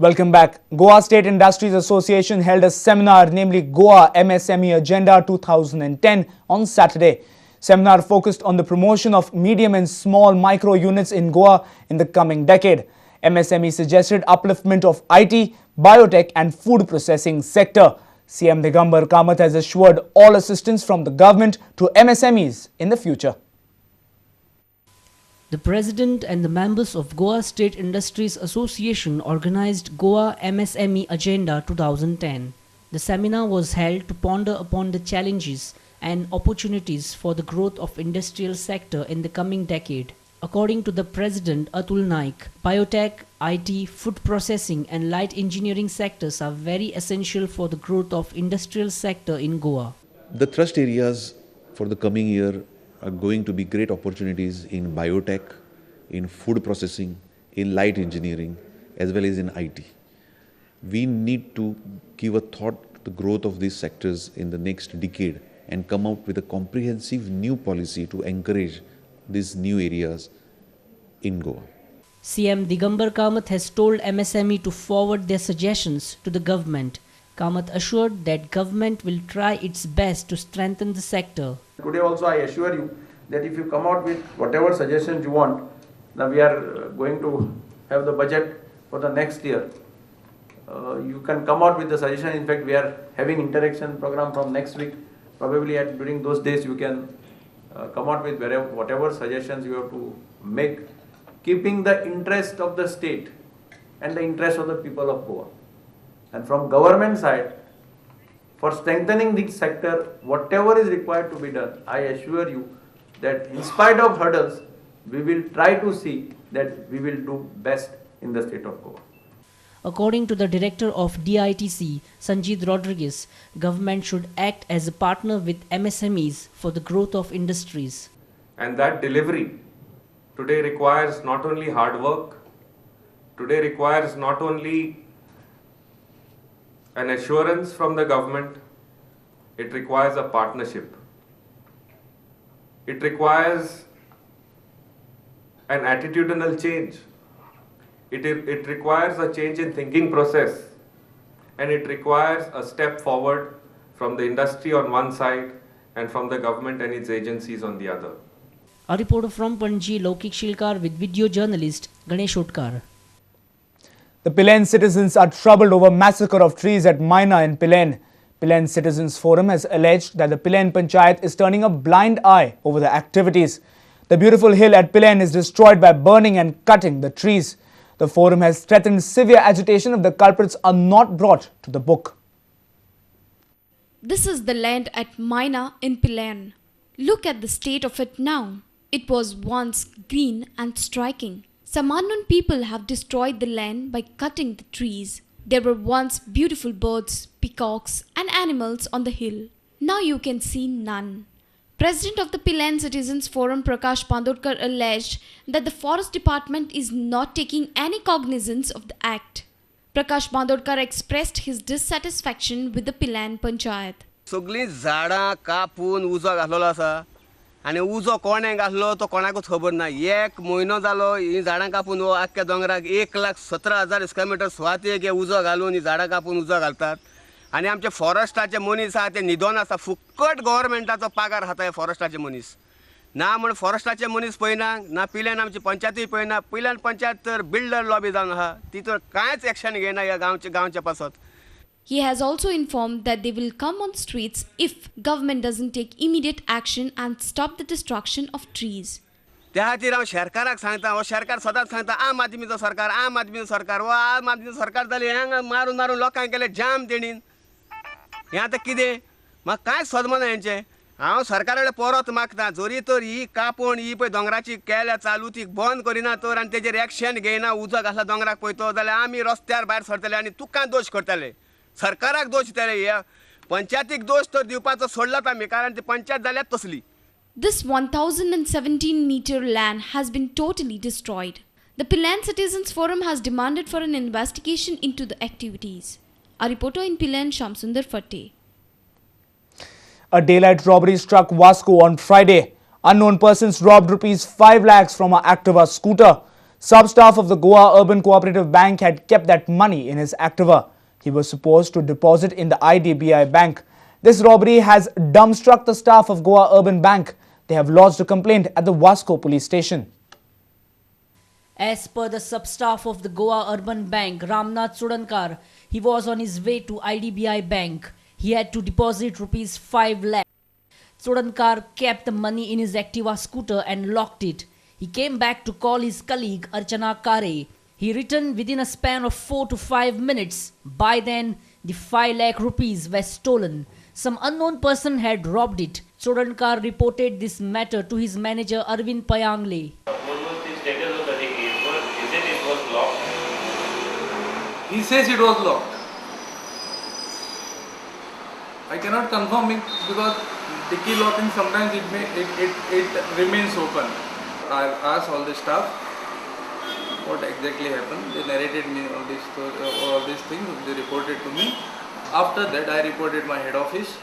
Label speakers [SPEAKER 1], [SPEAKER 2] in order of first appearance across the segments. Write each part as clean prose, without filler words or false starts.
[SPEAKER 1] Welcome back. Goa State Industries Association held a seminar, namely Goa MSME Agenda 2010 on Saturday. Seminar focused on the promotion of medium and small micro units in Goa in the coming decade. MSME suggested upliftment of IT, biotech and food processing sector. CM Digambar Kamath has assured all assistance from the government to MSMEs in the future.
[SPEAKER 2] The President and the members of Goa State Industries Association organized Goa MSME Agenda 2010. The seminar was held to ponder upon the challenges and opportunities for the growth of industrial sector in the coming decade. According to the President Atul Naik, biotech, IT, food processing and light engineering sectors are very essential for the growth of industrial sector in Goa.
[SPEAKER 3] The thrust areas for the coming year are going to be great opportunities in biotech, in food processing, in light engineering, as well as in IT. We need to give a thought to the growth of these sectors in the next decade and come out with a comprehensive new policy to encourage these new areas in Goa.
[SPEAKER 2] CM Digambar Kamath has told MSME to forward their suggestions to the government. Kamath assured that government will try its best to strengthen the sector.
[SPEAKER 4] Today also I assure you that if you come out with whatever suggestions you want, now we are going to have the budget for the next year. You can come out with the suggestion. In fact, we are having interaction program from next week. Probably during those days you can come out with whatever suggestions you have to make, keeping the interest of the state and the interest of the people of Goa. And from government side, for strengthening the sector, whatever is required to be done, I assure you that in spite of hurdles, we will try to see that we will do best in the state of Goa.
[SPEAKER 2] According to the director of DITC, Sanjeev Rodriguez, government should act as a partner with MSMEs for the growth of industries.
[SPEAKER 5] And that delivery today requires not only hard work, today requires not only an assurance from the government, it requires a partnership. It requires an attitudinal change. It requires a change in thinking process, and it requires a step forward from the industry on one side and from the government and its agencies on the other.
[SPEAKER 2] A reporter from Panji, Lokik Shilkar with video journalist Ganesh Utkar.
[SPEAKER 1] The Pilen citizens are troubled over massacre of trees at Maina in Pilen. Pilen Citizens Forum has alleged that the Pilen Panchayat is turning a blind eye over the activities. The beautiful hill at Pilen is destroyed by burning and cutting the trees. The forum has threatened severe agitation if the culprits are not brought to the book.
[SPEAKER 6] This is the land at Maina in Pilen. Look at the state of it now. It was once green and striking. Some unknown people have destroyed the land by cutting the trees. There were once beautiful birds, peacocks and animals on the hill. Now you can see none. President of the Pilen Citizens Forum Prakash Pandorkar alleged that the Forest Department is not taking any cognizance of the act. Prakash Pandorkar expressed his dissatisfaction with the Pilen Panchayat.
[SPEAKER 7] सगळी झाडां कापून उजो घातलेलो आसा आनी उजो कोणें घातलो तो कोणाकूच खबर ना. एक म्हयनो जालो ही झाडां कापून आख्ख्या दोंगराक 1,17,000 स्क्वेअर मिटर सुवातेक उजो घालून ही झाडां कापून उजो घालतात. आनी आमचे फॉरेस्टाचे मनीस आहा ते न्हिदोन आसा. फुकट गव्हर्मेंटाचो पगार खाता हे फॉरेस्टाचे मनीस. ना म्हण फॉरेस्टाचे मनीस पळयना, ना पिल्यान आमची पंचायतूय पळयना. पिल्यान पंचायत तर बिल्डर लॉबी जावन आहा, ती तर कांयच एक्शन घेयना ह्या गांवच्या पासत.
[SPEAKER 6] He has also informed that they will come on streets if government doesn't take immediate action and stop the destruction of trees.
[SPEAKER 7] त्या खातीर हांव सरकाराक सांगता, हो सरकार सदांच सांगता आम आदमीचो सरकार, आम आदमीचो सरकार. हो आम आदमीचो सरकार जालें हांगा मारून मारून लोकांक केलें जाम तेणीन. हें आतां कितें म्हाका कांयच सदमना हेंचें. हांव सरकारा कडेन परत मागता, जरी तर ही कापण ही पळय दोंगराची केल्या चालू ती बंद करिना तर आनी तेजेर एक्शन घेयना, उजो घातला दोंगराक पळय तो, जाल्यार आमी रस्त्यार भायर सरतले आनी तुका दोश करतले, सरकाराक दोश दितले. ह्या पंचायतीक दोश तर दिवपाचो सोडलात आमी, कारण ती पंचायत जाल्यात तसली.
[SPEAKER 6] This 1017-meter land has been totally destroyed. The Pilen Citizens Forum has demanded for an investigation into the activities. A reporter in Pilen, Shamsundar Fatte.
[SPEAKER 1] A daylight robbery struck Vasco on Friday. Unknown persons robbed rupees 5 lakhs from an Activa scooter. Sub-staff of the Goa Urban Cooperative Bank had kept that money in his Activa. He was supposed to deposit in the IDBI Bank. This robbery has dumbstruck the staff of Goa Urban Bank. They have lodged a complaint at the Vasco police station.
[SPEAKER 2] As per the sub-staff of the Goa Urban Bank, Ramnath Sudankar, he was on his way to IDBI Bank. He had to deposit rupees 5 lakh. Sudankar kept the money in his Activa scooter and locked it. He came back to call his colleague Archana Kare. He returned within a span of 4 to 5 minutes. By then, the 5 lakh rupees were stolen. Some unknown person had robbed it. Sudankar reported this matter to his manager Arvind Payangle.
[SPEAKER 8] What was the status of the dicky? It was locked?
[SPEAKER 9] He says it was locked. I cannot confirm it because dicky locking sometimes it remains open. I asked all the staff what exactly happened. They narrated me all these things. They reported to me. After that, I reported my head office,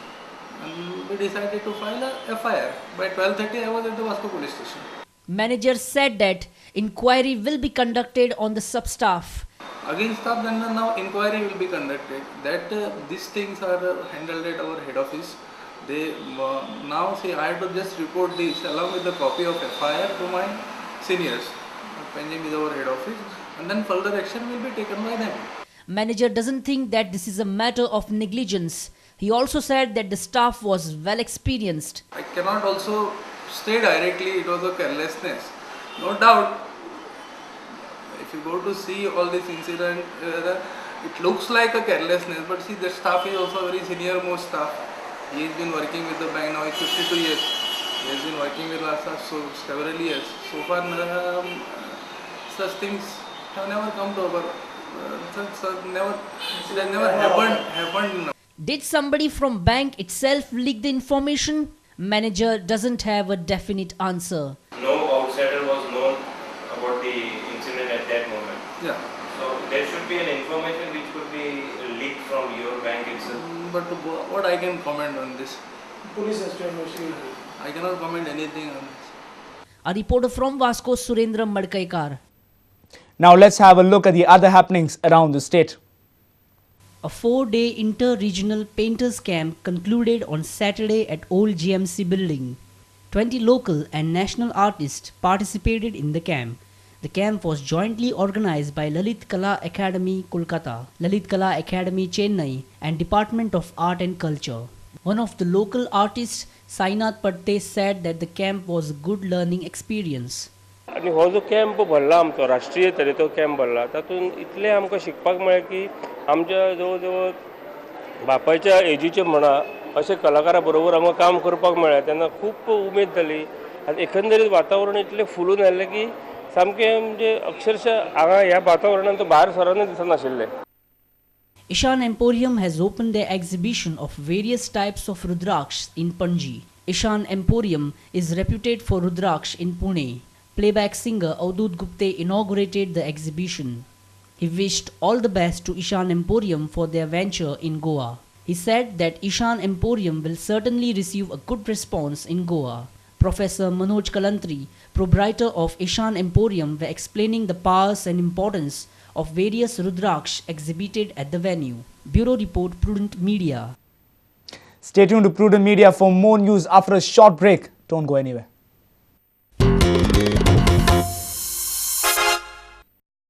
[SPEAKER 9] and we decided to file a FIR. By 12:30, I was at the Vasco police station.
[SPEAKER 2] Manager said that inquiry will be conducted on the sub-staff.
[SPEAKER 9] Against staff, then now inquiry will be conducted. That these things are handled at our head office. They now say I have to just report this along with the copy of FIR to my seniors. Pending with our head office, and then further action will be taken by them.
[SPEAKER 2] Manager doesn't think that this is a matter of negligence. He also said that the staff was well experienced.
[SPEAKER 9] I cannot also say directly it was a carelessness. No doubt, if you go to see all this incident, it looks like a carelessness, but see the staff is also very senior most staff. He has been working with the bank now, it's 52 years. He has been working with us for several years. So far, such things have never come to our, it has never happened.
[SPEAKER 2] Did somebody from bank itself leak the information? Manager doesn't have a definite answer.
[SPEAKER 8] No outsider was known about the incident at that moment.
[SPEAKER 9] Yeah.
[SPEAKER 8] So there should be an information which could be leaked from your bank itself.
[SPEAKER 9] But what I can comment on this?
[SPEAKER 10] Police has to investigate.
[SPEAKER 9] I cannot comment anything on this.
[SPEAKER 2] A reporter from Vasco, Surendra Madkaikar.
[SPEAKER 1] Now let's have a look at the other happenings around the state.
[SPEAKER 2] A 4-day inter-regional painters camp concluded on Saturday at Old GMC building. 20 local and national artists participated in the camp. The camp was jointly organized by Lalit Kala Academy, Kolkata, Lalit Kala Academy, Chennai, and Department of Art and Culture. One of the local artists, Sainath Patte, said that the camp was a good learning experience.
[SPEAKER 11] आणि हो जो camp भरला आमचो राष्ट्रीय तरेचो camp भरला तातूंत इतलें आमकां शिकपाक मेळ्ळें की आमच्या जवळ जवळ बापायच्या एजीचे म्हणा अशे कलाकारा बरोबर आमकां काम करपाक मेळ्ळें तेन्ना खूब उमेद जाली आनी एकंदरीत वातावरण इतलें फुलून आयलें की सामकें म्हणजे अक्षरशः हांगा ह्या वातावरणांत भायर सरोनच दिसनाशिल्लें.
[SPEAKER 2] Ishan Emporium has opened their exhibition of various types of Rudraksh in Panji. Ishan Emporium is reputed for Rudraksh in Pune. Playback singer Avdut Gupte inaugurated the exhibition. He wished all the best to Ishan Emporium for their venture in Goa. He said that Ishan Emporium will certainly receive a good response in Goa. Professor Manoj Kalantri, proprietor of Ishan Emporium, were explaining the powers and importance of various Rudraksh exhibited at the venue. Bureau Report, Prudent Media.
[SPEAKER 1] Stay tuned to Prudent Media for more news after a short break. Don't go anywhere.